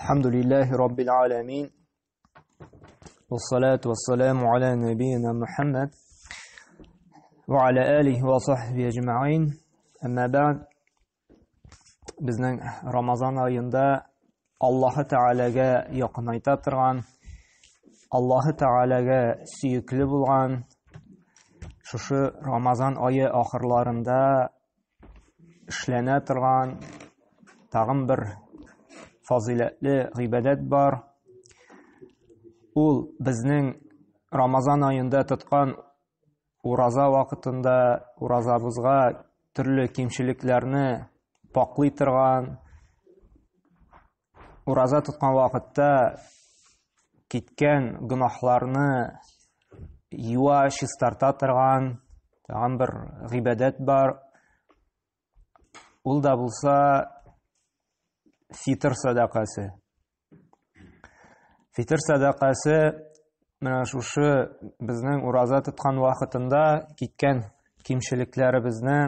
الحمد لله رب العالمين والصلاة والسلام على نبينا محمد وعلى آله وصحبه أجمعين. أما بعد, bizning Ramazan ayında Alloh Taolaga yaqinayta turgan, Alloh Taolaga suyukli bo'lgan shu Ramazan oyi oxirlarında ishlana turgan tag'in bir faziletli ibadet var. Ул bizning Ramazan ayında tutgan uraza vaqtında urazabızga türlü kimchiliklarni paklay turgan, uraza tutgan vaqtda ketgan gunohlarni yuva чистарта turgan tag'in bir ibadet var. Ул да булса Fitr sadaqasi. Fitr sadaqasi mana shu bizning uroza tutgan vaqtida ketgan kimchiliklarimizni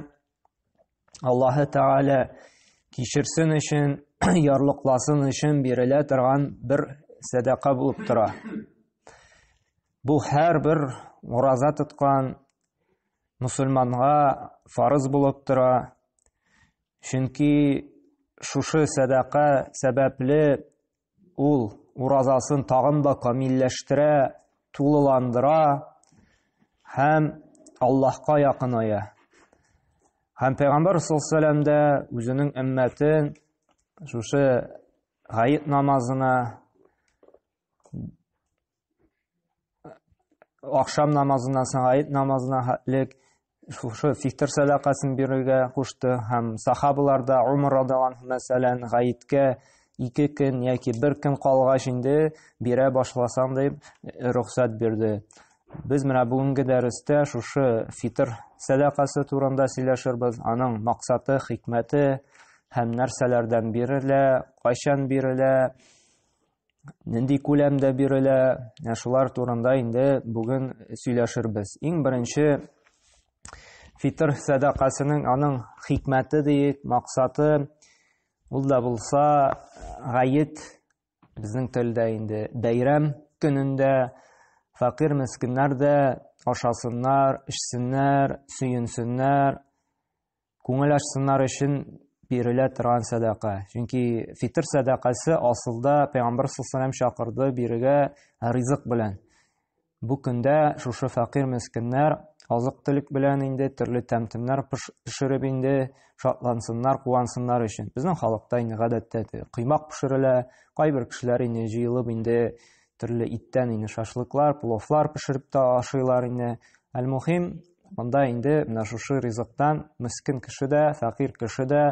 Alloh Taala kechirsin uchun, yorliqlasin uchun berila turgan bir sadaqa bo'lib tura. Bu har bir uroza tutgan musulmonga farz bo'lib tura. Chunki Şuşu sadaqa səbəbli ул urazasını tağın da kamilleştirə, tuğlulandıra, həm Allahqa yaxınaya. Həm Peyğəmbər s.ə.v də özünün ümmətin şuşu qayıt namazına, akşam namazından sonra qayıt namazına hətlik şu fitr sadaqasını birige qoşdu. Hem sahabalarda Umar radhiyallahu anh məsələn qayıtga 2 gün yoki 1 gün qalğaç indi birə başlasam deyib ruxsat berdi. Biz mana bugungi dərsdə şu fitr sadaqası turunda сөйләшербез. Aның maqsаты, hikməti, həm нәрсәләрдән birilə, qachon birilə, нинди күләмдә birilə, şular turunda indi bugun сөйләшербез. Иң беренче Fitr sadaqasının aның hikməti deyik, maqsatı ул да булса gayet bizning tildə indi bayram günündə fakir miskinlər də aşasınlar, içsinlər, söyünsünlər, күңел açsınlar üçün birilə turgan sadaqa. Çünki fitr sadaqası asılda Peyğəmbər s.ə.v çağırdı birigə rızıq bilən. Bu gündə şuşu fakir miskinlər azıq-түлік белән инде төрле тәмтемнәр пешереп инде шатлансыннар, куансыннар өчен. Безнең халыкта инде гадәттә кыймак пешерелә, кайбер кешеләр инде җыелып инде төрле иттән инде шашлыклар, пловлар пешереп тә ашыйлар инде. Әл-мухим, монда инде менә шушы ризыктан мискин кеше дә, факир кеше дә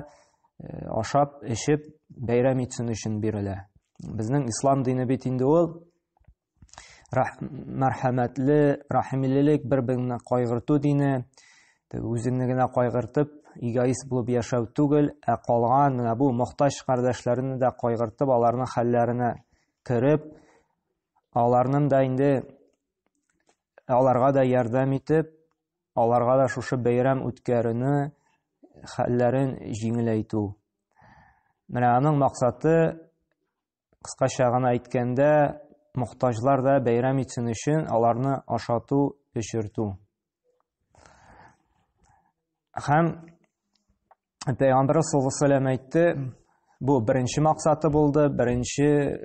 ашап, эчеп бәйрәм итсен өчен бирелә. Безнең ислам дине бит инде ул мәрхәмәтле, рәхимлелек, бер-берне кайгырту дине. Үзеңне генә кайгыртып, эгоист булып яшәү түгел, ә калган менә бу мохтаҗ кардәшләрне дә кайгыртып, аларның хәлләренә кереп, аларның да инде аларга да ярдәм итеп, аларга да шушы бәйрәм үткәрүне хәлләрен җиңеләйтү. Менә аның максаты кыскача гына әйткәндә muhtaçlar da beyram için için alarını aşatı, eşirtü. Hem Peygamber s.a.v. aytdı, bu birinci maksatı buldu, birinci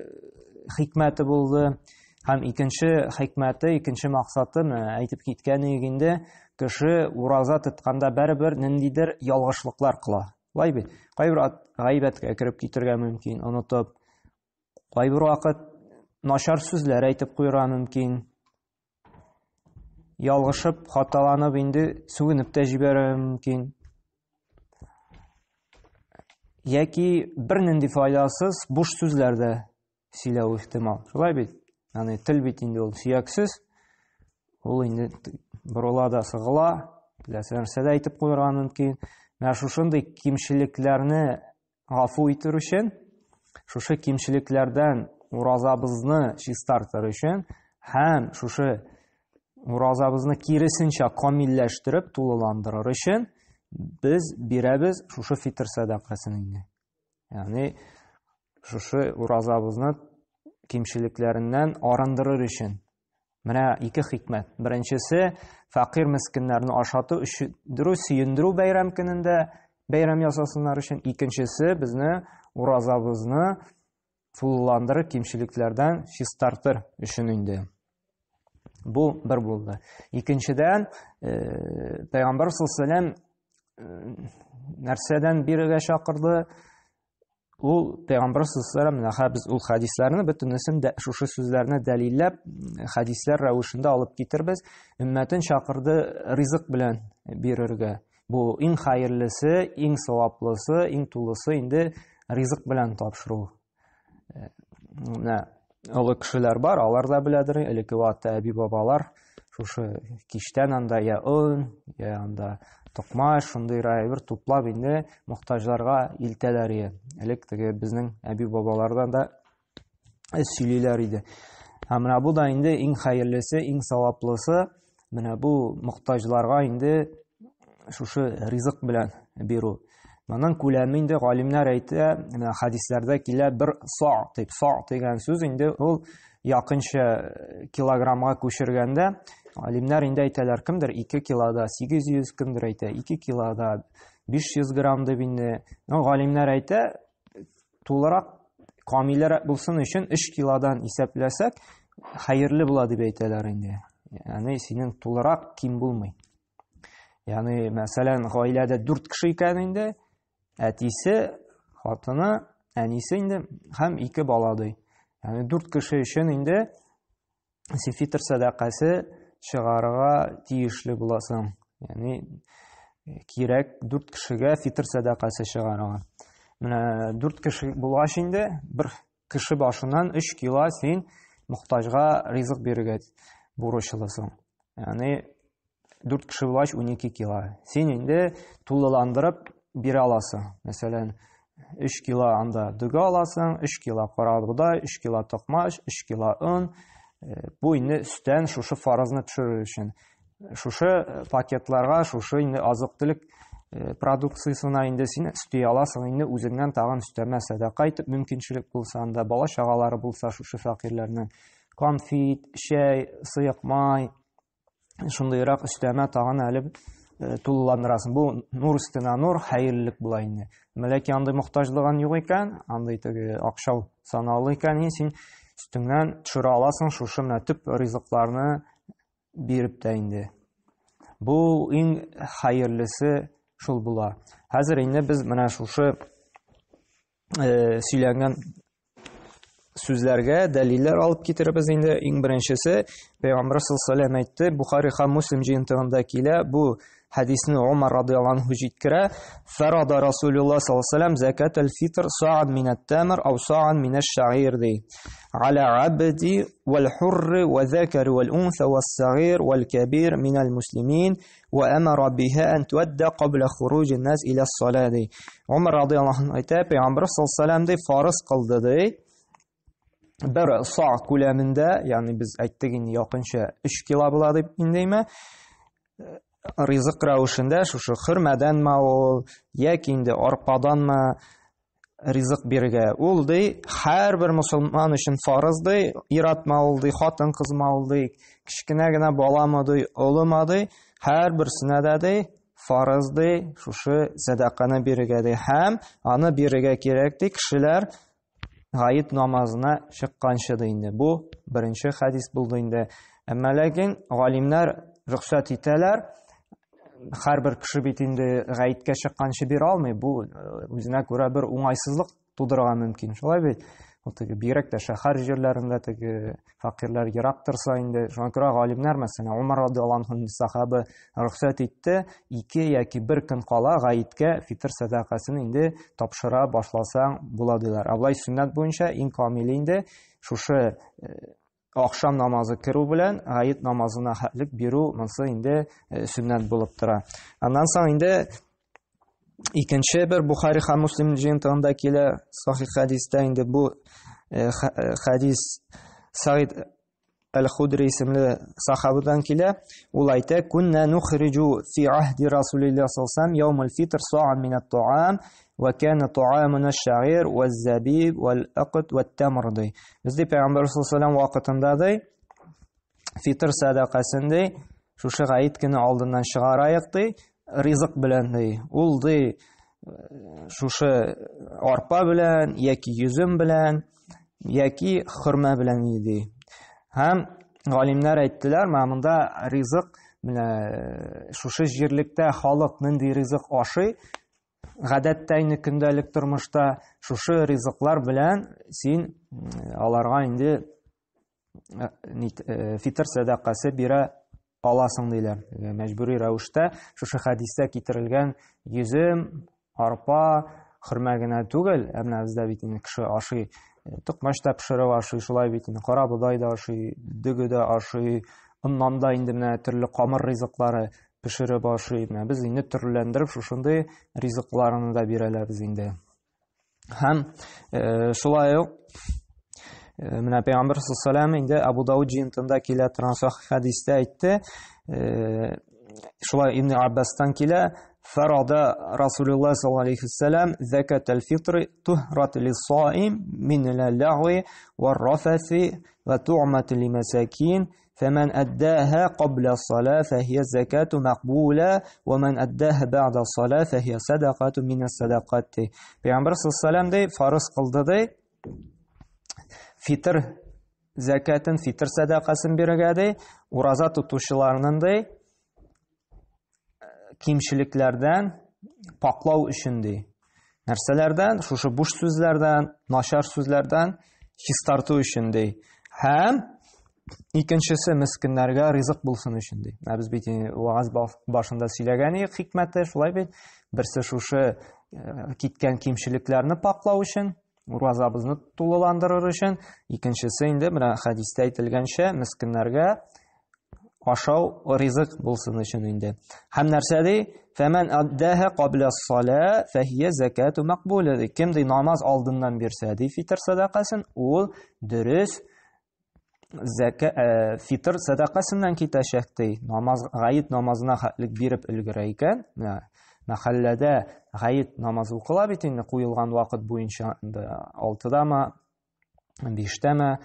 hikmeti buldu. Hem ikinci hikmeti, ikinci maksatı aytıp gitken eginde kişi uraza tutkanda bər-bir nindidir yalgışlıklar kıla. Vay be, qaybir gaybetkə kirib kitirgə mümkün, unutup, qaybir vaqt Нашар сүзләр әйтеп куйырга мөмкин. Ялгышып, хаталанып инде сүгенеп тә җибәрә мөмкин. Яки бернинди файдасыз буш сүзләрдә сөйләү ихтимал. Шулай бит? Ягъни тел бит инде ул сөяксез. Ул инде борола да сыгыла, теләсә нәрсә дә әйтеп куйырга мөмкин. Менә шушындый кимчелекләрне гафу итер өчен, шушы кимчелекләрдән urazabızны чистартыр өчен һәм шушы уразабызны киресенчә камилләштереп, тулыландырыр өчен biz бирәбез шушы фитр садақасын инде. Yani шушы уразабызны кимчелекләреннән арындырыр өчен. Менә ике хикмәт. Беренчесе, фақир мискиннәрне ашату, өчендерү, сөендерү бәйрәм көнендә бәйрәм ясасыннар өчен. Икенчесе, безне уразабызны тулыландырыр, кимчелекләрдән чистартыр өчен инде. Бу бер булды. Икенчедән, Пәйгамбәр саллаллаһу нәрсәдән бирегә чакырды? Ул Пәйгамбәр саллаллаһу без ул хадисларны бөтенесен дә шушы сүзләрне дәлилләп, хадислар рәвешендә алып китербез. Өммәтен чакырды ризык белән бирергә. Бу иң хәерлесе, иң саваплысы, иң тулысы инде ризык белән тапшыру. Олы кешеләр бар, алар да беләдер, элекке вакытта әби-бабалар шушы кичтән анда я он, я анда токмаш, шундый райбер туплап инде мохтаҗларга илтәләр. Элек теге безнең әби-бабалардан да сөйлиләр иде. Менә бу да инде иң хәерлесе, иң саваплысы, менә бу мохтаҗларга инде шушы ризык белән бирү. Моның күләме инде галимнәр әйтә, хадисләрдә килә бер са' дип, са' дигән сүз инде ул якынча килограммга күчергәндә, галимнәр инде әйтәләр, кемдер 2 килода 800, кемдер әйтә 2 килода 500 грамм дип инде. Галимнәр әйтә, тулырак камилләр булсын өчен 3 килодан исәпләсәк, хәерле була дип әйтәләр инде. Ягъни синең тулырак ким булмый. Ягъни мәсәлән, гаиләдә 4 кеше икән инде, әтисе, хатыны, әнисе инде һәм 2 бала ди. Ягъни 4 кеше өчен инде фитр садакасы чыгарырга тиешле буласың. Ягъни кирәк 4 кешегә фитр садакасы чыгарырга. Менә 4 кеше булгач инде бер кеше башыннан 3 кило син мохтаҗга ризык бирергә бурычлысың. Ягъни 4 кеше булгач 12 кило. Син инде тулыландырып бирә аласың. Мәсәлән, 3 кило анда дөге аласың, 3 кило карабуда, 3 кило токмаш, 3 кило он. Бу инде үстән шушы фарызны төшерү өчен. Шушы пакетларга, шушы инде азык-төлек продукциясына инде син өсти аласың, инде үзеңнән тагын өстәмә садака итеп мөмкинчелек булса, анда бала чагалары булса, шушы факирләрнең конфит, чәй, сыек май, шундыйрак өстәмә тагын әле тулыландырасың. Бу нур өстенә нур, хәерлелек була инде. Ләкин андай мохтаҗлыгын юк икән, андай теге акча санаулы икән, син өстеңнән төшерә аласың шушы менә төп ризыкларны биреп тә инде. Бу иң хәерлесе шул була. Хәзер инде без менә шушы сөйләнгән сүзләргә дәлилләр алып китербез инде. Иң беренчесе Пәйгамбәр саллаллаһу алейһи әйтте, Бухари һәм Муслим җыентыгында килә, бу хадисне Умар радиллаһу анһу җиткерә. Фарада Расулуллаһ саллаллаһу алейһи ва саллям закатал фитр са'ан мин ат-тамр ау са'ан мин аш-ша'ир ди. Аля абди вал хурр ва закар вал унса вас сагир вал кабир мин аль-муслимин ва амара биха ан туадда qabla khuruj an-nas ila as-salat. Умар радиллаһу анһу әйтә, Пәйгамбәр саллаллаһу алейһи фарыз кылды ди. Бер са' күләмендә, ягъни без әйттек инде якынча 3 кило була дип индеме, ризык рәвешендә шушы хөрмәдәнме ул, яки инде арпаданмы ризык бирергә. Ул ди, һәрбер мусламан өчен фарыз ди, иратма ул ди, хатын кызма ул ди, кичкенә генә баламы ди, улымы ди, һәрберсенә дә ди, фарыз ди, шушы садаканы бирергә ди. Һәм аны бирергә кирәк ди кешеләр гает намазына чыкканчы ди инде. Бу беренче хадис булды инде. Әмма ләкин галимнәр рөхсәт итәләр, һәрбер кеше бит инде гаеткә чыкканчы бирә алмый. Бу үзенә күрә бер уңайсызлык тудырырга мөмкин. Шулай бит. Бигрәк тә шәһәр җирләрендә теге факирләр ерак торса инде, шуңа күрә галимнәр, мәсәлән, Умар радиллаһу анһу сахабы рөхсәт итте, 2 яки 1 көн кала гаеткә фитр садакасын инде тапшыра башласаң була диләр. Аблай сөннәт буенча иң камиле инде шушы акшам намазы керү белән гает намазына хәтлек бирү, монсы инде сөннәт булып тора. Аннан соң инде икенче бер Бухари һәм Муслим җыентыгында килә сахих хадистә инде бу хадис Саид аль-Худри исемле сахабадан килә. Ул әйтә: "Кунна нухриджу фи ахди Расулиллаһ саллаллаһу алейһи ва саллям яум аль-фитр са'ан мин ат-та'ам وَكَانَ طُعَامُنَا الشَّعِيرُ وَالزَّبِيبُ وَالْأَقْدُ وَالتَّمْرُ dey. Bizde Peygamber sallallahu vaqtında dey, fitr sadaqaсын dey, şuşa gayet günü aldından çıgarayık dey, rızık bilen dey. Ul dey, şuşa arpa bilen, yaki yüzüm bilen, yaki hırma bilen idi. Hem galimler ettiler, mamında rızık, şuşa jirlikte halk nindi rızık aşı, гадәттә көндәлек тормышта шушы ризыклар белән син аларга инде фитр садакасы бирә аласың диләр. Мәҗбүри рәвештә шушы хадистә китерелгән йөзем, арпа, хөрмә генә түгел, әмма бездә бит инде кеше ашый, тукмашта пешереп ашый, шулай бит инде кара бодай да ашый, дөге дә ашый, оннан да инде менә төрле камыр ризыклары pişirip aşıyıp, biz indi türləndirib şuşunday rizıqlarını da birələriz indi. Hem şulay yok, Peygamber sallallahu indi Abu Davud cintində kilə transah hadisdə aytdı, şulay İbn Abbas'tan kilə farada Rasulullah sallallahu aleyhi ve sellem zekatel fitri tuhrat lis-saim min al-lagwi var-rafathi ve tu'mat li-masakin فمن أداها قبل الصلاة فهي الزكاة مقبولة ومن أداها بعد الصلاة فهي صدقة من الصدقات. Peygamber sallallahu aleyhi ve sellem farz kıldı dey, fitr zakatın, fitr sadakasını birige dey, uraza tutuşlarının dey, kimçiliklerden paklav için dey. Nerselerden, şuşu boş sözlerden, naşar sözlerden histartı için dey. Hem İkincisi miskinlerge rızık bulsun için dey. Biz bit vaaz başında söyləyənik hikmətdə şulay bit. Birisi şuşu kitken kimçiliklerini paklav için, urazabızını tululandırır için. İkincisi indi buna hadiste aytılgancha miskinlerge aşav rızık bulsun için indi. Hem nerse dey, "Femen addaha qabla as-salah fahiya zakatu maqbula." Dey. Kim dey namaz aldından birse dey fitr sadaqasın, ol dürüst fitr sadaqasından kitaşakti. Gayet namazına haqlik birip ilgireyken, mahallede gayet namaz okula bitini qoyulgan vaqt boyunca 6'da mı, 5'te mi,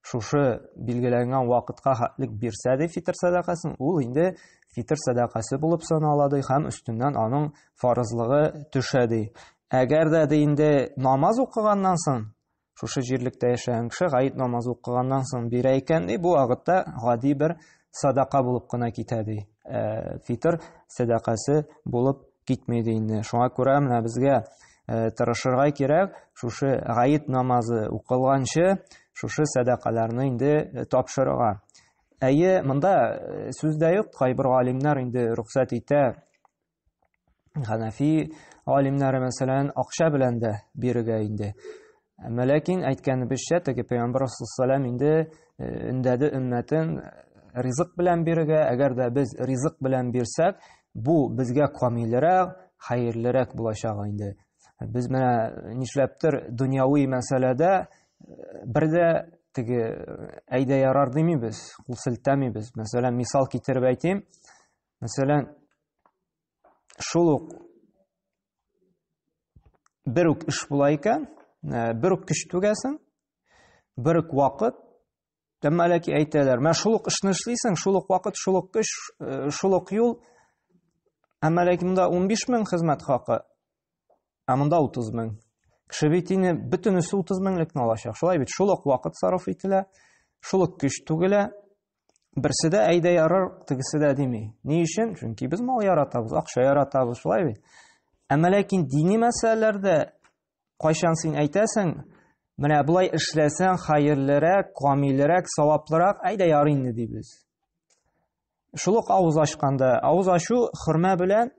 şuşu bilgilengen vaqtqa haqlik birse fitr sadaqasın, ol indi fitr sadaqası bulup sanaladı, hem üstünden onun farzlığı düşedi. Eğer de indi namaz okugandan son, şuşu jirlikte yaşayan kişi gayet namaz okugandan son bireyken bu vaqtda gadi bir sadaqa bulup gına kitedi. Fitr sadaqası bulup gitmedi indi. Şuna göre bizge tırışırga kerek, şuşu gayet namazı okılgancha şuşu sadaqalarını indi tapşırıga. Әйе, мында сүздә юк, кайбер галимнәр инде рөхсәт итә. Ханафи галимнәре мәсәлән акча белән дә бирергә инде. Ләкин әйткәнебезчә, теге Пәйгамбер саллаллаһу инде өндәде өммәтен ризык белән бирергә. Әгәр дә без ризык белән бирсәк, бу безгә камиллерәк, хәерлерәк булачак инде. Без менә нишләптер дөньяви мәсьәләдә бердә теге әйдә ярар димибез, кул селтәмибез. Мәсәлән, мисал китереп әйтим. Мәсәлән, шул ук бер үк эш була икән, бер үк көч түгәсен, бер үк вакыт, тәмәләки әйтәләр, "Мә шул ук эшне эшлисең, шул ук вакыт, шул ук көч, шул ук юл, әмәләки монда 15 мең хезмәт хакы, ә монда 30 мең." Кеше бит инде бөтенесе 30 меңлекне алачак. Шулай бит шул ук вакыт сарыф ителә, шул ук көч түгелә. Берсе дә әйдә ярар, тегесе дә дими. Ни өчен? Чөнки без мал яратабыз, акча яратабыз, шулай бит. Әмма ләкин дини мәсьәләләрдә кайчан син әйтәсең, менә булай эшләсәң хәерлерәк, камиллерәк, саваплырак, әйдә ярый инде дибез. Шул ук авыз ачканда, авыз ачу хөрмә белән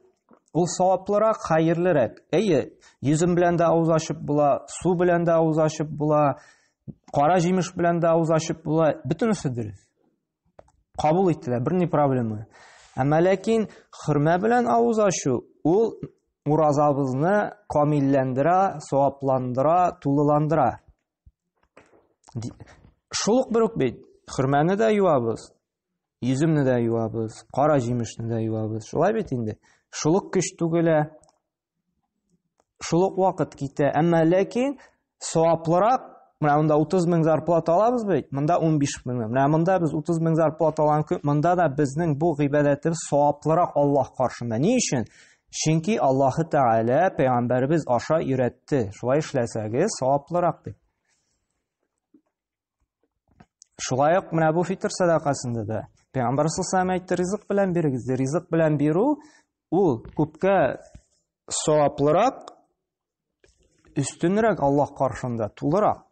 ул саваплырак, хәерлерәк. Әйе, йөзем белән дә авыз ачып була, су белән дә авыз ачып була, кара җимеш белән дә авыз ачып була, бөтенесе дөрес. Кабул ителә, бер ни проблема. Әмма ләкин хөрмә белән авыз ачу, ул уразабызны камилләндерә, савапландыра, тулыландыра. Шул ук бер үк бит, хөрмәне дә юабыз, йөземне дә юабыз, кара җимешне дә юабыз. Шулай бит инде. Шул ук көч түгелә. шул ук вакыт китә. Әмма ләкин саваплырак, менә монда 30 мең зарплата алабыз бит, монда 15 мең. Менә монда без 30 мең зарплата алган күп, монда да безнең бу гыйбадәтебез саваплырак Аллаһ каршында. Ни өчен? Чөнки Аллаһ Тәгалә пәйгамбәрбез аша өйрәтте. Шулай эшләсәгез саваплырак дип. Шулай ук менә бу фитр садакасында да Пәйгамбәр саллаллаху алейхи әйтте, ризык белән бирегез. Ризык белән бирү ул күпкә саваплырак, өстенрәк Аллаһ каршында, тулырак.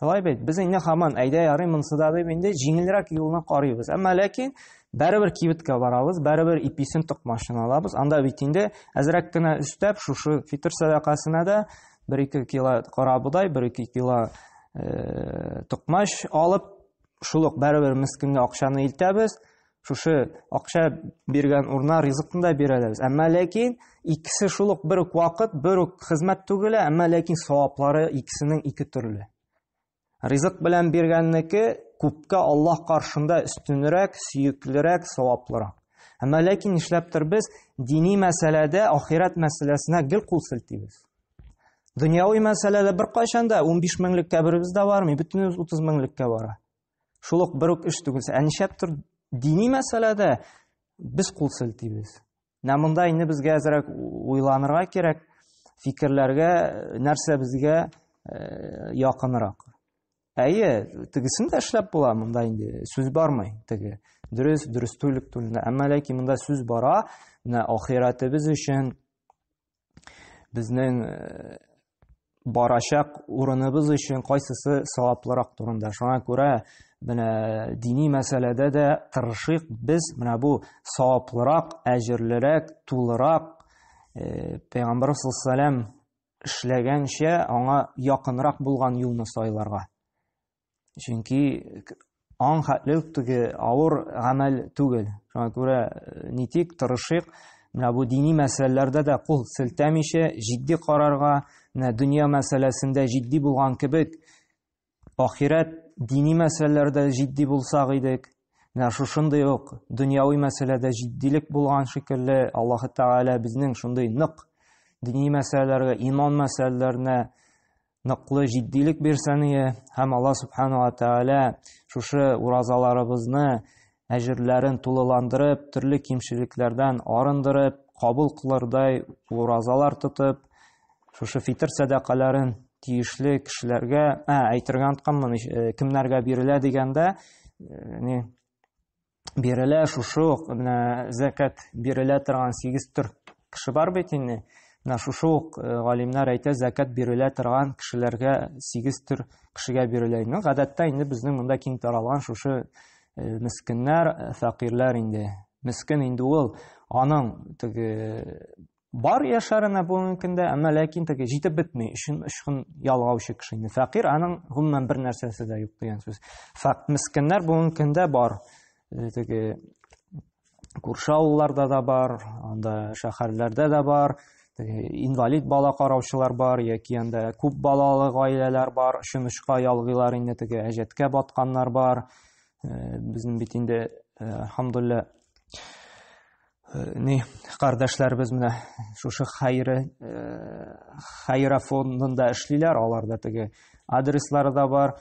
Шулай бит, без инде һаман әйдә ярый монсыда дип инде җиңелрәк юлны карыйбыз. Әмма ләкин бәрабер кибеткә барабыз, бәрабер иписен токмашын алабыз. Анда бит инде әзрәк кенә өстәп шушы фитр садакасына да 1-2 кило карабудай, 1-2 кило токмаш алып, шул ук бәрабер мискенгә акчаны илтәбез. Шушы акча биргән урынна ризыкны да бирәбез. Әмма ләкин икесе шул ук бер үк вакыт, бер үк хезмәт түгел, әмма ләкин саваплары икесенең ике төрле. Ризык белән биргәннеке күпкә Аллаһ каршында өстенрәк, сөеклерәк, саваплырак. Әмма ләкин нишләптер без дини мәсьәләдә, ахират мәсьәләсенә гел кул селтибез. Дөньяви мәсьәләдә бер кайчанда 15 меңлек каберебез дә бармый, бөтенебез 30 меңлеккә бара. Шул ук бер үк эш түгел. Нишләптер дини мәсьәләдә без кул селтибез. Монда инде безгә әзрәк уйланырга кирәк, фикерләргә, нәрсә безгә якынрак. Әйе, тегесен дә эшләп була, монда инде сүз бармый, теге дөрес түлек турында. Әмма ләкин монда сүз бара, менә ахиратыбыз өчен, безнең барачак урыныбыз өчен кайсысы саваплырак турында. Шуңа күрә менә дини мәсьәләдә дә тырышыйк без менә бу саваплырак, әҗерлерәк, тулырак Пәйгамбәр саллаллаху алейхи эшләгәнчә аңа якынрак булган юлны сайларга. Чөнки аң хәтлек түге авыр гамәл түгел. Шуңа күрә нитик тырышыйк менә бу дини мәсьәләләрдә дә кул селтәмичә җитди карарга, менә дөнья мәсьәләсендә җитди булган кебек, ахират дини мәсьәләләрдә җитди булсак идек, менә шушындый ук дөньяви мәсьәләдә җитдилек булган шикелле Аллаһ Тәгалә безнең шундый нык дини мәсьәләләргә, иман мәсьәләләренә ныклы җитдилек бирсәне, һәм Аллаһ Субханаһу ва Тәгалә шушы уразаларыбызны әҗерләрен тулыландырып, төрле кимчелекләрдән арындырып, кабул кылырдай уразалар тотып, шушы фитр садакаларын тиешле кешеләргә, әйтергә унытканмын, кемнәргә бирелә дигәндә, бирелә шушы менә закат бирелә торган 8 төр кеше бар бит инде. Менә шушы ук галимнәр әйтә, закат бирелә торган кешеләргә 8 төр кешегә бирелә. Гадәттә инде безнең монда киң таралган шушы мискеннәр, фәкыйрьләр инде. Мискен инде ул аның теге бар яшәренә бүгенге көндә, әмма ләкин теге җитеп бетми, өчен ялгаучы кеше инде. Фәкыйрь аның гомумән бер нәрсәсе дә юк дигән сүз. Мискеннәр бүгенге көндә бар. Теге күрше авылларда да бар, анда шәһәрләрдә дә бар. Инвалид бала караучылар бар, яки анда күп балалы гаиләләр бар, шунышка ялгыйлар инде, теге әҗәткә батканнар бар. Безнең бит инде алхамдулилла кардәшләребез менә шушы хәйра фондында эшлиләр, аларда теге адреслары да бар.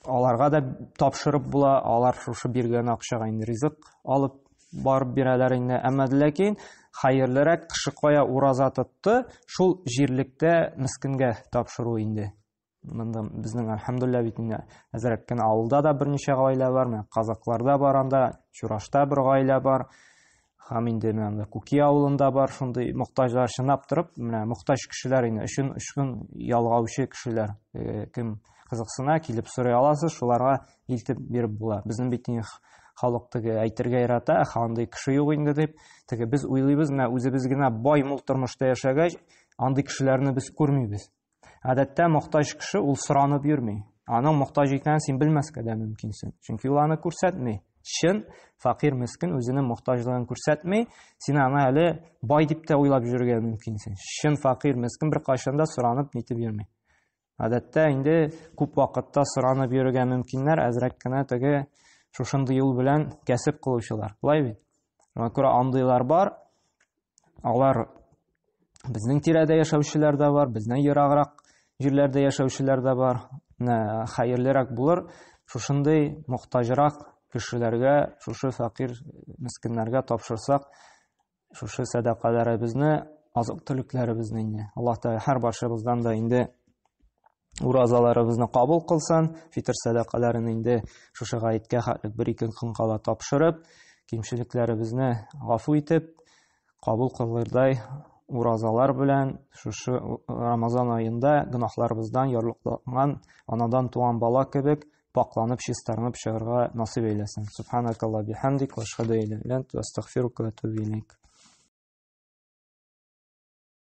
Аларга да тапшырып була, алар шушы биргән акчага инде ризык алып барып бирәләр инде. Әмма ләкин хәерлерәк кеше кая ураза тотты, шул җирлектә мискенгә тапшыру инде. Монда безнең алхамдулилла бит инде әзрәк кенә авылда да берничә гаилә бар, менә казакларда бар, анда Чурашта бер гаилә бар. Һәм инде менә Күки авылында бар, шундый мохтаҗлар чынлап торып, менә мохтаҗ кешеләр инде, өчен ялгаучы кешеләр. Кем кызыксына килеп сорый аласыз, шуларга илтеп биреп була. Безнең бит халык теге әйтергә ярата, андый кеше юк инде дип, теге без уйлыйбыз, менә үзебез генә бай мул тормышта яшәгәч, андый кешеләрне без күрмибез. Гадәттә мохтаҗ кеше ул соранып йөрми. Аның мохтаҗ икәнен син белмәскә дә мөмкинсең. Чөнки ул аны күрсәтми. Чын факир мискин үзенең мохтаҗлыгын күрсәтми, син аны әле бай дип тә уйлап йөрергә мөмкинсең. Чын факир мискин бер кайчанда соранып нитеп йөрми. Гадәттә инде күп вакытта соранып йөрергә мөмкиннәр, әзрәк кенә теге шушындый юл белән кәсеп кылучылар. Булай бит. Шуңа күрә андыйлар бар. Алар Безнең тирәдә яшәүчеләр дә бар, безнең ераграк җирләрдә яшәүчеләр дә бар. Хәерлерәк булыр шушындый мохтаҗрак кешеләргә, шушы фәкыйрь мискиннәргә тапшырсак, шушы садакаларыбызны, азык-төлекләребезне инде. Аллаһ Тәгалә һәр баршыбыздан да инде уразаларыбызны кабул кылсын, фитр садакаларын инде шушы гаеткә хәтлек 1-2 көн кала тапшырып, кимчелекләребезне гафу итеп, кабул кылырдай уразалар белән шушы Рамазан аенда гөнаһларыбыздан ярлыкланган анадан туган бала кебек пакланып, чистарынып чыгарга насыйп әйләсен. Субханакалла бихамдик ва ашһаду ан ла илаха илля анта астагфирука ва атубу илейк.